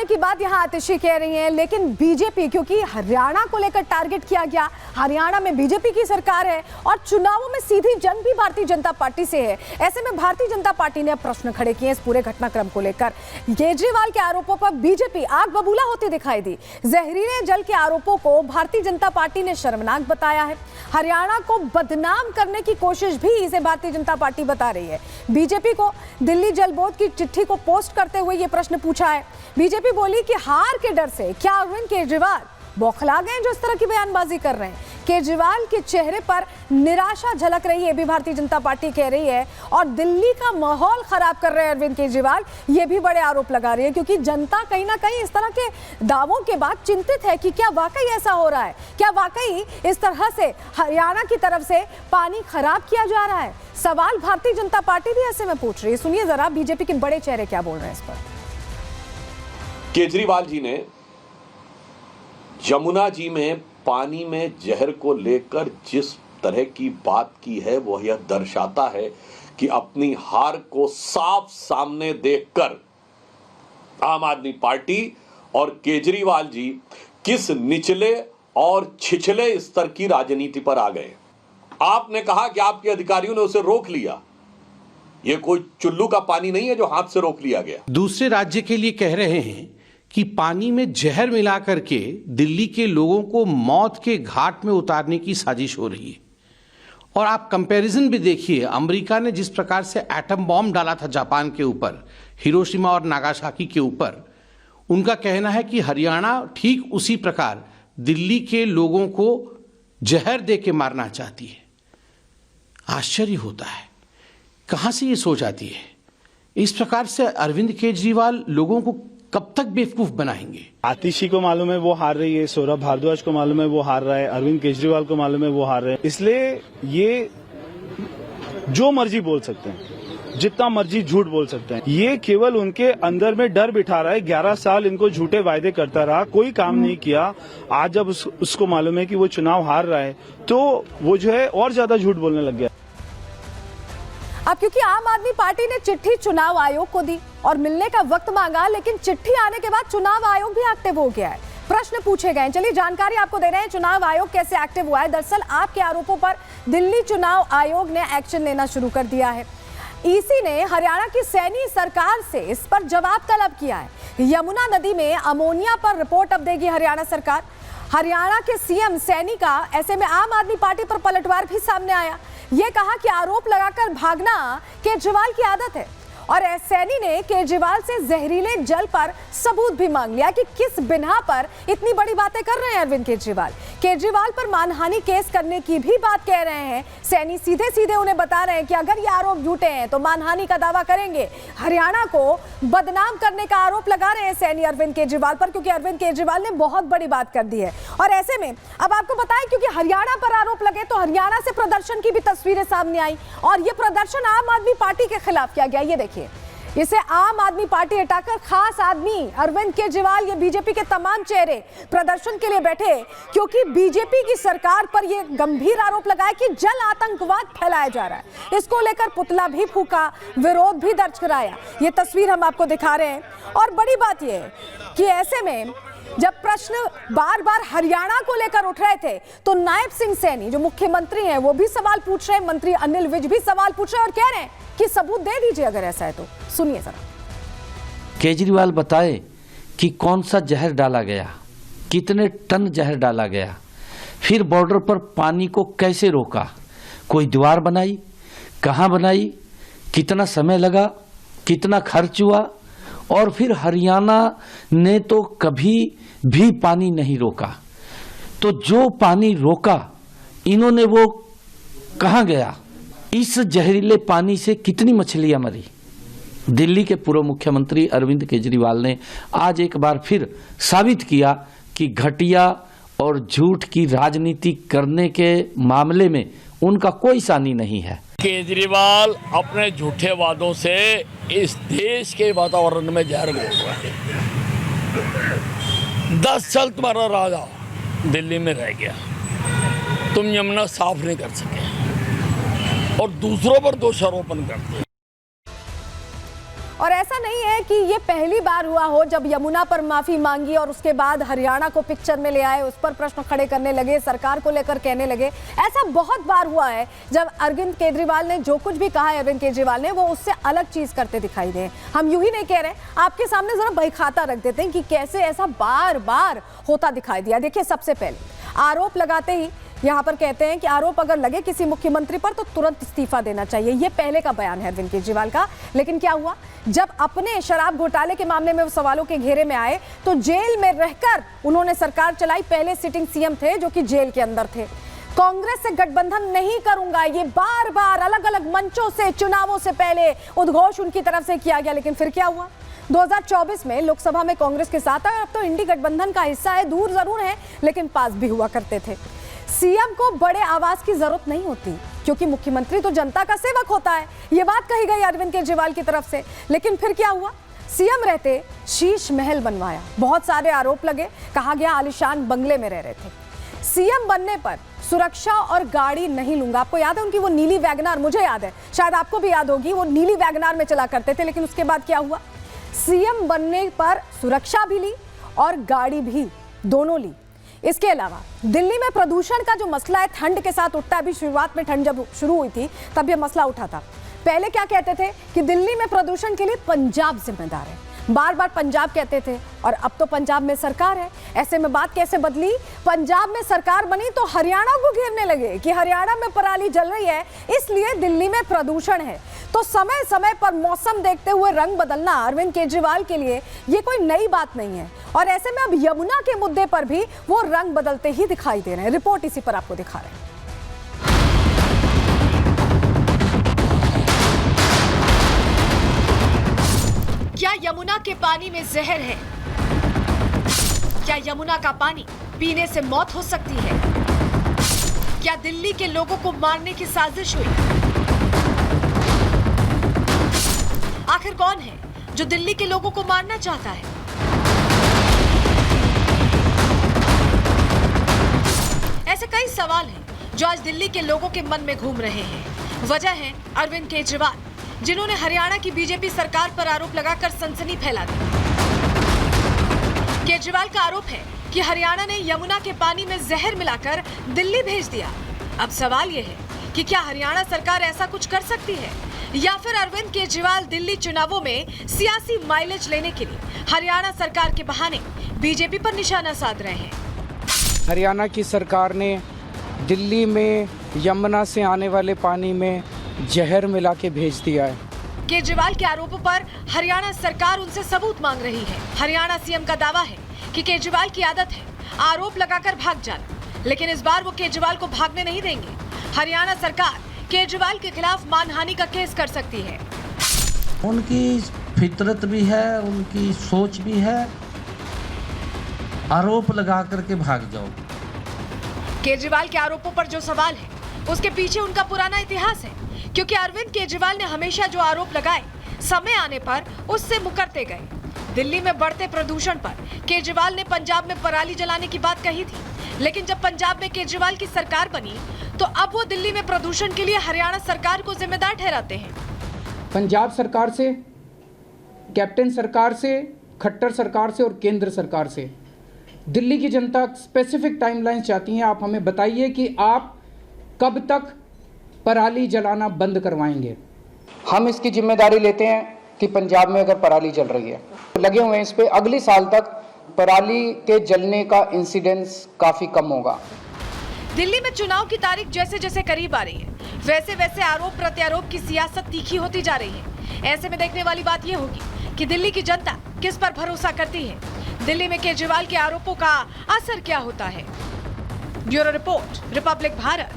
होने की बात यहाँ आतिशी कह रही हैं, लेकिन बीजेपी, क्योंकि हरियाणा को लेकर टारगेट किया गया, हरियाणा में बीजेपी की सरकार है और चुनावों में सीधी जंग भी भारतीय जनता पार्टी से है। ऐसे में भारतीय जनता पार्टी ने प्रश्न खड़े किए इस पूरे घटनाक्रम को लेकर। केजरीवाल के आरोपों पर बीजेपी आग बबूला होती दिखाई दी। जहरीले जल के आरोपों को भारतीय जनता पार्टी ने शर्मनाक बताया है। हरियाणा को बदनाम करने की कोशिश भी इसे भारतीय जनता पार्टी बता रही है। बीजेपी को दिल्ली जल बोर्ड की चिट्ठी को पोस्ट करते हुए यह प्रश्न पूछा है। बीजेपी बोली कि हार के डर से क्या अरविंद केजरीवाल बौखला गए जो इस तरह की बयानबाजी कर रहे हैं। केजरीवाल के चेहरे पर निराशा झलक रही है, भी भारतीय जनता पार्टी कह रही है, और दिल्ली का माहौल खराब कर रहे हैं अरविंद केजरीवाल, ये भी बड़े आरोप लगा रही है, क्योंकि जनता कहीं ना कहीं इस तरह के दावों के बाद चिंतित है कि क्या वाकई ऐसा हो रहा है, क्या वाकई इस तरह से हरियाणा की तरफ से पानी खराब किया जा रहा है। सवाल भारतीय जनता पार्टी भी ऐसे में पूछ रही है। सुनिए जरा बीजेपी के बड़े चेहरे क्या बोल रहे हैं इस पर। केजरीवाल जी ने यमुना जी में पानी में जहर को लेकर जिस तरह की बात की है, वह यह दर्शाता है कि अपनी हार को साफ सामने देखकर आम आदमी पार्टी और केजरीवाल जी किस निचले और छिछले स्तर की राजनीति पर आ गए। आपने कहा कि आपके अधिकारियों ने उसे रोक लिया। यह कोई चुल्लू का पानी नहीं है जो हाथ से रोक लिया गया। दूसरे राज्य के लिए कह रहे हैं कि पानी में जहर मिला करके दिल्ली के लोगों को मौत के घाट में उतारने की साजिश हो रही है। और आप कंपैरिजन भी देखिए, अमेरिका ने जिस प्रकार से एटम बॉम्ब डाला था जापान के ऊपर, हिरोशिमा और नागासाकी के ऊपर, उनका कहना है कि हरियाणा ठीक उसी प्रकार दिल्ली के लोगों को जहर दे के मारना चाहती है। आश्चर्य होता है, कहां से ये सोच आती है। इस प्रकार से अरविंद केजरीवाल लोगों को कब तक बेवकूफ बनाएंगे। आतिशी को मालूम है वो हार रही है, सौरभ भारद्वाज को मालूम है वो हार रहा है, अरविंद केजरीवाल को मालूम है वो हार रहे हैं। इसलिए ये जो मर्जी बोल सकते हैं, जितना मर्जी झूठ बोल सकते हैं, ये केवल उनके अंदर में डर बिठा रहा है। 11 साल इनको झूठे वायदे करता रहा, कोई काम नहीं किया। आज जब उसको मालूम है कि वो चुनाव हार रहा है, तो वो जो है और ज्यादा झूठ बोलने लग गया। अब क्योंकि आम आदमी पार्टी ने चिट्ठी चुनाव आयोग को दी और मिलने का वक्त मांगा, लेकिन चिट्ठी आने के बाद चुनाव आयोग भी एक्टिव हो गया है। प्रश्न पूछे गए। चलिए जानकारी आपको दे रहे हैं चुनाव आयोग कैसे एक्टिव हुआ है। दरअसल आपके आरोपों पर दिल्ली चुनाव आयोग ने एक्शन लेना शुरू कर दिया है। ईसी ने हरियाणा की सैनी सरकार से इस पर जवाब तलब किया है। यमुना नदी में अमोनिया पर रिपोर्ट अब देगी हरियाणा सरकार। हरियाणा के सीएम सैनी का ऐसे में आम आदमी पार्टी पर पलटवार भी सामने आया। ये कहा कि आरोप लगाकर भागना केजरीवाल की आदत है, और सैनी ने केजरीवाल से जहरीले जल पर सबूत भी मांग लिया कि किस बिना पर इतनी बड़ी बातें कर रहे हैं अरविंद केजरीवाल। केजरीवाल पर मानहानि केस करने की भी बात कह रहे हैं सैनी। सीधे सीधे उन्हें बता रहे हैं कि अगर ये आरोप झूठे हैं तो मानहानि का दावा करेंगे। हरियाणा को बदनाम करने का आरोप लगा रहे हैं सैनी अरविंद केजरीवाल पर, क्योंकि अरविंद केजरीवाल ने बहुत बड़ी बात कर दी है। और ऐसे में अब आपको बताएं, क्योंकि हरियाणा पर आरोप लगे तो हरियाणा से प्रदर्शन की भी तस्वीरें सामने आई, और ये प्रदर्शन आम आदमी पार्टी के खिलाफ किया गया। ये देखिए, इसे आम आदमी पार्टी हटाकर खास आदमी अरविंद केजरीवाल, ये बीजेपी के तमाम चेहरे प्रदर्शन के लिए बैठे, क्योंकि बीजेपी की सरकार पर यह गंभीर आरोप लगाया कि जल आतंकवाद फैलाया जा रहा है। इसको लेकर पुतला भी फूका, विरोध भी दर्ज कराया। ये तस्वीर हम आपको दिखा रहे हैं। और बड़ी बात यह है कि ऐसे में जब प्रश्न बार बार हरियाणा को लेकर उठ रहे थे, तो नायब सिंह सैनी जो मुख्यमंत्री हैं वो भी सवाल पूछ रहे हैं, मंत्री अनिल विज भी सवाल पूछ रहे हैं और कह रहे हैं कि सबूत दे दीजिए अगर ऐसा है तो। सुनिए जरा। केजरीवाल बताए कि कौन सा जहर डाला गया, कितने टन जहर डाला गया, फिर बॉर्डर पर पानी को कैसे रोका, कोई दीवार बनाई, कहां बनाई, कितना समय लगा, कितना खर्च हुआ, और फिर हरियाणा ने तो कभी भी पानी नहीं रोका। तो जो पानी रोका इन्होंने वो कहां गया? इस जहरीले पानी से कितनी मछलियां मरी? दिल्ली के पूर्व मुख्यमंत्री अरविंद केजरीवाल ने आज एक बार फिर साबित किया कि घटिया और झूठ की राजनीति करने के मामले में उनका कोई सानी नहीं है। केजरीवाल अपने झूठे वादों से इस देश के वातावरण में जहर घोल रहा है। 10 साल तुम्हारा राजा दिल्ली में रह गया, तुम यमुना साफ नहीं कर सके और दूसरों पर दोषारोपण करते। और ऐसा नहीं है हैं कि ये पहली बार हुआ हो जब यमुना पर माफी मांगी और उसके बाद हरियाणा को पिक्चर में ले आए, उस पर प्रश्न खड़े करने लगे, सरकार को लेकर कहने लगे। ऐसा बहुत बार हुआ है जब अरविंद केजरीवाल ने जो कुछ भी कहा है, अरविंद केजरीवाल ने, वो उससे अलग चीज करते दिखाई दे। हम यूं ही नहीं कह रहे, आपके सामने जरा बहीखाता रख देते हैं कि कैसे ऐसा बार बार होता दिखाई दिया। देखिए, सबसे पहले आरोप लगाते ही यहाँ पर कहते हैं कि आरोप अगर लगे किसी मुख्यमंत्री पर तो तुरंत इस्तीफा देना चाहिए। ये पहले का बयान है अरविंद केजरीवाल का। लेकिन क्या हुआ, जब अपने शराब घोटाले के मामले में वो सवालों के घेरे में आए तो जेल में रहकर उन्होंने सरकार चलाई। पहले सिटिंग सीएम थे जो कि जेल के अंदर थे। कांग्रेस से गठबंधन नहीं करूंगा, ये बार बार अलग अलग मंचों से चुनावों से पहले उद्घोष उनकी तरफ से किया गया। लेकिन फिर क्या हुआ, 2024 में लोकसभा में कांग्रेस के साथ है, अब तो इंडी गठबंधन का हिस्सा है, दूर जरूर है लेकिन पास भी हुआ करते थे। सीएम को बड़े आवाज की जरूरत नहीं होती क्योंकि मुख्यमंत्री तो जनता का सेवक होता है, ये बात कही गई अरविंद केजरीवाल की तरफ से। लेकिन फिर क्या हुआ, सीएम रहते शीश महल बनवाया, बहुत सारे आरोप लगे, कहा गया आलीशान बंगले में रह रहे थे। सीएम बनने पर सुरक्षा और गाड़ी नहीं लूंगा। आपको याद है उनकी वो नीली वैगनार, मुझे याद है, शायद आपको भी याद होगी, वो नीली वैगनार में चला करते थे। लेकिन उसके बाद क्या हुआ, सीएम बनने पर सुरक्षा भी ली और गाड़ी भी, दोनों ली। इसके अलावा दिल्ली में प्रदूषण का जो मसला है, ठंड के साथ उठता है। अभी शुरुआत में ठंड जब शुरू हुई थी तब यह मसला उठा था। पहले क्या कहते थे कि दिल्ली में प्रदूषण के लिए पंजाब जिम्मेदार है, बार बार पंजाब कहते थे, और अब तो पंजाब में सरकार है। ऐसे में बात कैसे बदली, पंजाब में सरकार बनी तो हरियाणा को घेरने लगे कि हरियाणा में पराली जल रही है इसलिए दिल्ली में प्रदूषण है। तो समय समय पर मौसम देखते हुए रंग बदलना अरविंद केजरीवाल के लिए ये कोई नई बात नहीं है। और ऐसे में अब यमुना के मुद्दे पर भी वो रंग बदलते ही दिखाई दे रहे हैं। रिपोर्ट इसी पर आपको दिखा रहे हैं। क्या यमुना के पानी में जहर है? क्या यमुना का पानी पीने से मौत हो सकती है? क्या दिल्ली के लोगों को मारने की साजिश हुई? आखिर कौन है जो दिल्ली के लोगों को मारना चाहता है? ऐसे कई सवाल हैं जो आज दिल्ली के लोगों के मन में घूम रहे हैं। वजह है अरविंद केजरीवाल, जिन्होंने हरियाणा की बीजेपी सरकार पर आरोप लगाकर सनसनी फैला दी। केजरीवाल का आरोप है कि हरियाणा ने यमुना के पानी में जहर मिलाकर दिल्ली भेज दिया। अब सवाल यह है कि क्या हरियाणा सरकार ऐसा कुछ कर सकती है, या फिर अरविंद केजरीवाल दिल्ली चुनावों में सियासी माइलेज लेने के लिए हरियाणा सरकार के बहाने बीजेपी पर निशाना साध रहे हैं। हरियाणा की सरकार ने दिल्ली में यमुना से आने वाले पानी में जहर मिला के भेज दिया है। केजरीवाल के आरोपों पर हरियाणा सरकार उनसे सबूत मांग रही है। हरियाणा सीएम का दावा है कि केजरीवाल की आदत है आरोप लगाकर भाग जाना, लेकिन इस बार वो केजरीवाल को भागने नहीं देंगे। हरियाणा सरकार केजरीवाल के खिलाफ मानहानि का केस कर सकती है। उनकी फितरत भी है, उनकी सोच भी है, आरोप लगा करके भाग जाओ। केजरीवाल के आरोपों पर जो सवाल है उसके पीछे उनका पुराना इतिहास है, क्योंकि अरविंद केजरीवाल ने हमेशा जो आरोप लगाए समय आने पर उससे मुकरते गए। दिल्ली में बढ़ते प्रदूषण पर केजरीवाल ने पंजाब में पराली जलाने की बात कही थी, लेकिन जब पंजाब में केजरीवाल की सरकार बनी तो अब वो दिल्ली में प्रदूषण के लिए हरियाणा सरकार को जिम्मेदार ठहराते हैं। पंजाब सरकार से, कैप्टन सरकार से, खट्टर सरकार से और केंद्र सरकार से दिल्ली की जनता स्पेसिफिक टाइमलाइन चाहती है। आप हमें बताइए कि आप कब तक पराली जलाना बंद करवाएंगे। हम इसकी जिम्मेदारी लेते हैं कि पंजाब में अगर पराली जल रही है, लगे हुए हैं इस पे, अगले साल तक पराली के जलने का इंसिडेंस काफी कम होगा। दिल्ली में चुनाव की तारीख जैसे जैसे करीब आ रही है, वैसे वैसे आरोप प्रत्यारोप की सियासत तीखी होती जा रही है। ऐसे में देखने वाली बात यह होगी कि दिल्ली की जनता किस पर भरोसा करती है, दिल्ली में केजरीवाल के आरोपों का असर क्या होता है। Bureau report, Republic Bharat.